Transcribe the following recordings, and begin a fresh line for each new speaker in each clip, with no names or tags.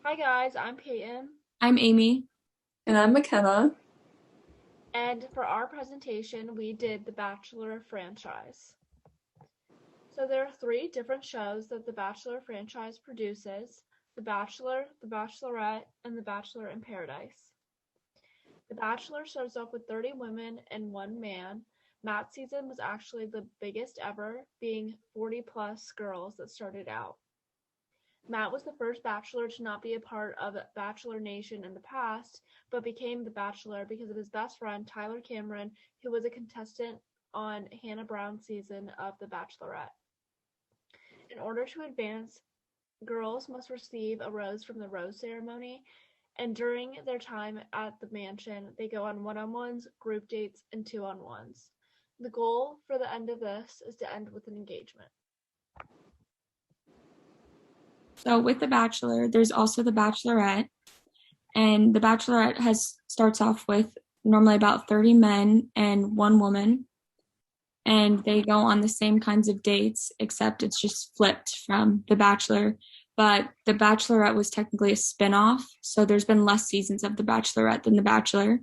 Hi guys, I'm Peyton,
I'm Amy.
And I'm McKenna.
and for our presentation, we did the Bachelor franchise. So there are three different shows that the Bachelor franchise produces: The Bachelor, The Bachelorette, and The Bachelor in Paradise. The Bachelor starts off with 30 women and one man. Matt's season was actually the biggest ever, being 40 plus girls that started out. Matt was the first Bachelor to not be a part of Bachelor Nation in the past, but became the Bachelor because of his best friend Tyler Cameron, who was a contestant on Hannah Brown's season of The Bachelorette. In order to advance, girls must receive a rose from the rose ceremony, and during their time at the mansion, they go on one-on-ones, group dates, and two-on-ones. The goal for the end of this is to end with an engagement.
So with The Bachelor, there's also The Bachelorette, and The Bachelorette has starts off with normally about 30 men and one woman, and they go on the same kinds of dates, except it's just flipped from The Bachelor. But The Bachelorette was technically a spin-off, so there's been less seasons of The Bachelorette than The Bachelor,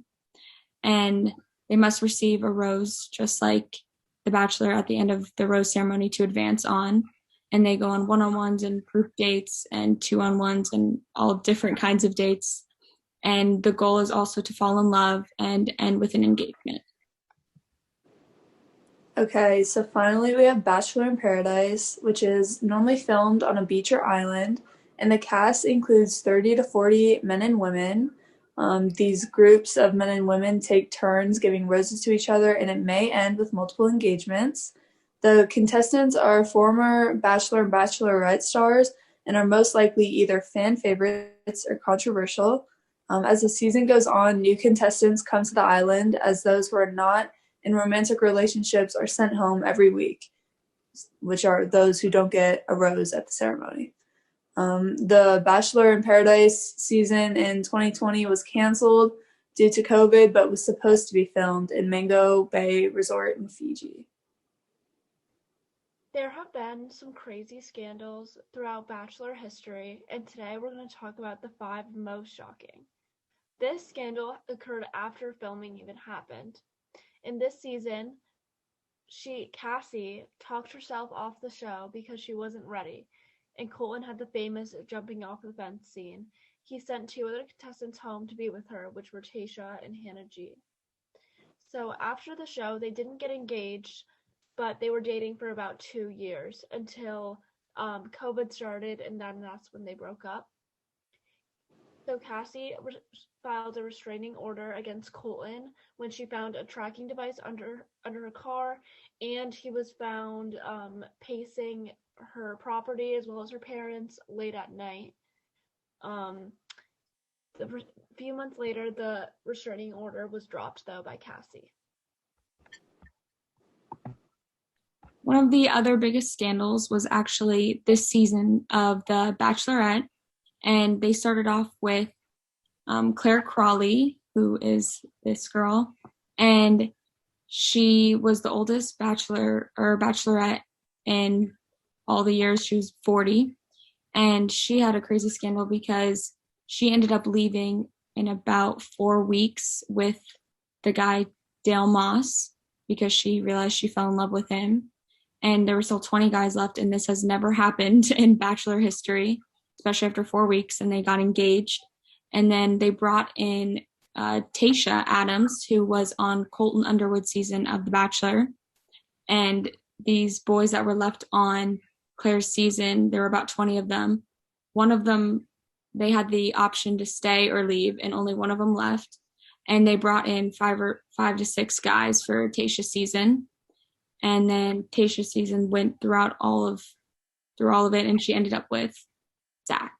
and they must receive a rose just like The Bachelor at the end of the rose ceremony to advance on. And they go on one-on-ones and group dates and two-on-ones and all different kinds of dates. And the goal is also to fall in love and end with an engagement.
Okay, so finally we have Bachelor in Paradise, which is normally filmed on a beach or island, and the cast includes 30 to 40 men and women. These groups of men and women take turns giving roses to each other, and it may end with multiple engagements. The contestants are former Bachelor and Bachelorette stars and are most likely either fan favorites or controversial. As the season goes on, new contestants come to the island as those who are not in romantic relationships are sent home every week, which are those who don't get a rose at the ceremony. The Bachelor in Paradise season in 2020 was canceled due to COVID, but was supposed to be filmed in Mango Bay Resort in Fiji.
There have been some crazy scandals throughout Bachelor history, and today we're going to talk about the five most shocking. This scandal occurred after filming even happened. In this season, Cassie talked herself off the show because she wasn't ready, and Colton had the famous jumping off the fence scene. He sent two other contestants home to be with her, which were Tayshia and Hannah G. So after the show, they didn't get engaged, but they were dating for about 2 years until COVID started, and then that's when they broke up. So Cassie filed a restraining order against Colton when she found a tracking device under her car, and he was found pacing her property as well as her parents late at night. Um, a few months later, the restraining order was dropped though by Cassie.
One of the other biggest scandals was actually this season of The Bachelorette, and they started off with Claire Crawley, who is this girl, and she was the oldest bachelor or bachelorette in all the years. She was 40, and she had a crazy scandal because she ended up leaving in about 4 weeks with the guy Dale Moss because she realized she fell in love with him. And there were still 20 guys left, and this has never happened in Bachelor history, especially after 4 weeks, and they got engaged. And then they brought in Tayshia Adams, who was on Colton Underwood's season of The Bachelor. And these boys that were left on Claire's season, there were about 20 of them. One of them, they had the option to stay or leave, and only one of them left. And they brought in five to six guys for Tayshia's season. And then Tayshia's season went through all of it, and she ended up with Zach.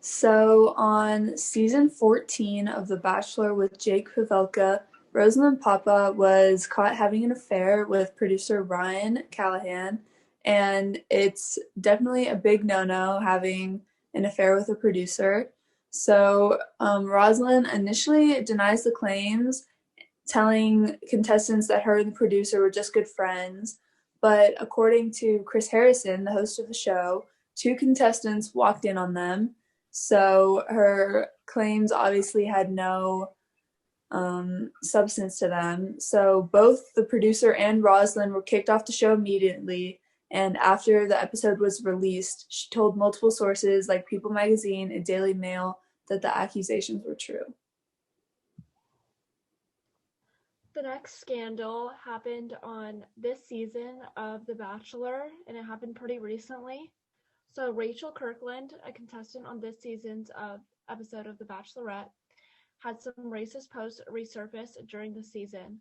So on season 14 of The Bachelor with Jake Pavelka, Rosamund Papa was caught having an affair with producer Ryan Callahan, and it's definitely a big no-no having an affair with a producer. So Rosalind initially denies the claims, telling contestants that her and the producer were just good friends. But according to Chris Harrison, the host of the show, two contestants walked in on them. So her claims obviously had no substance to them. So both the producer and Rosalind were kicked off the show immediately. And after the episode was released, she told multiple sources like People Magazine and Daily Mail that the accusations were true.
The next scandal happened on this season of The Bachelor, and it happened pretty recently. So Rachel Kirkland, a contestant on this season's episode of The Bachelorette, had some racist posts resurface during the season.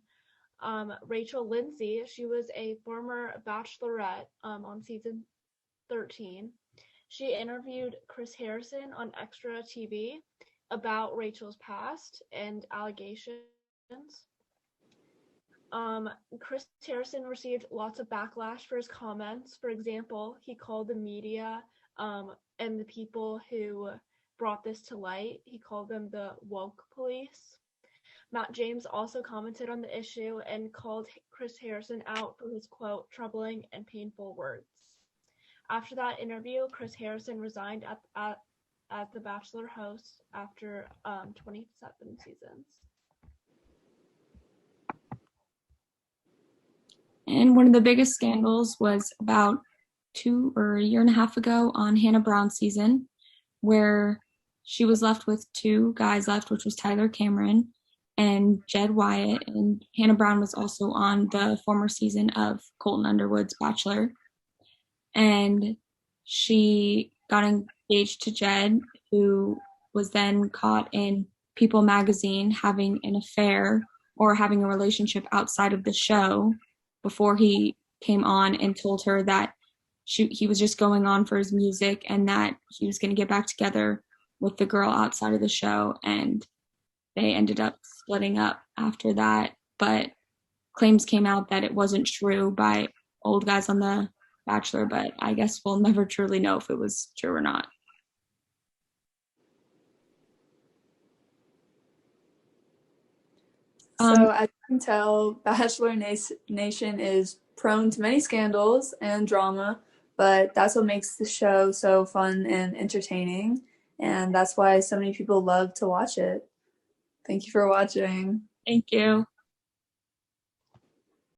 Rachel Lindsay, she was a former Bachelorette on season 13. She interviewed Chris Harrison on Extra TV about Rachel's past and allegations. Chris Harrison received lots of backlash for his comments. For example, he called the media and the people who brought this to light, he called them the woke police. Matt James also commented on the issue and called Chris Harrison out for his, quote, troubling and painful words. After that interview, Chris Harrison resigned at The Bachelor host after 27 seasons.
And one of the biggest scandals was about a year and a half ago on Hannah Brown's season, where she was left with two guys left, which was Tyler Cameron and Jed Wyatt. And Hannah Brown was also on the former season of Colton Underwood's Bachelor. And she got engaged to Jed, who was then caught in People Magazine having an affair or having a relationship outside of the show before he came on and told her that he was just going on for his music and that he was going to get back together with the girl outside of the show. And they ended up splitting up after that. But claims came out that it wasn't true by old guys on The Bachelor, but I guess we'll never truly know if it was true or not.
So as you can tell, Bachelor Nation is prone to many scandals and drama, but that's what makes the show so fun and entertaining, and that's why so many people love to watch it. Thank you for watching.
Thank you.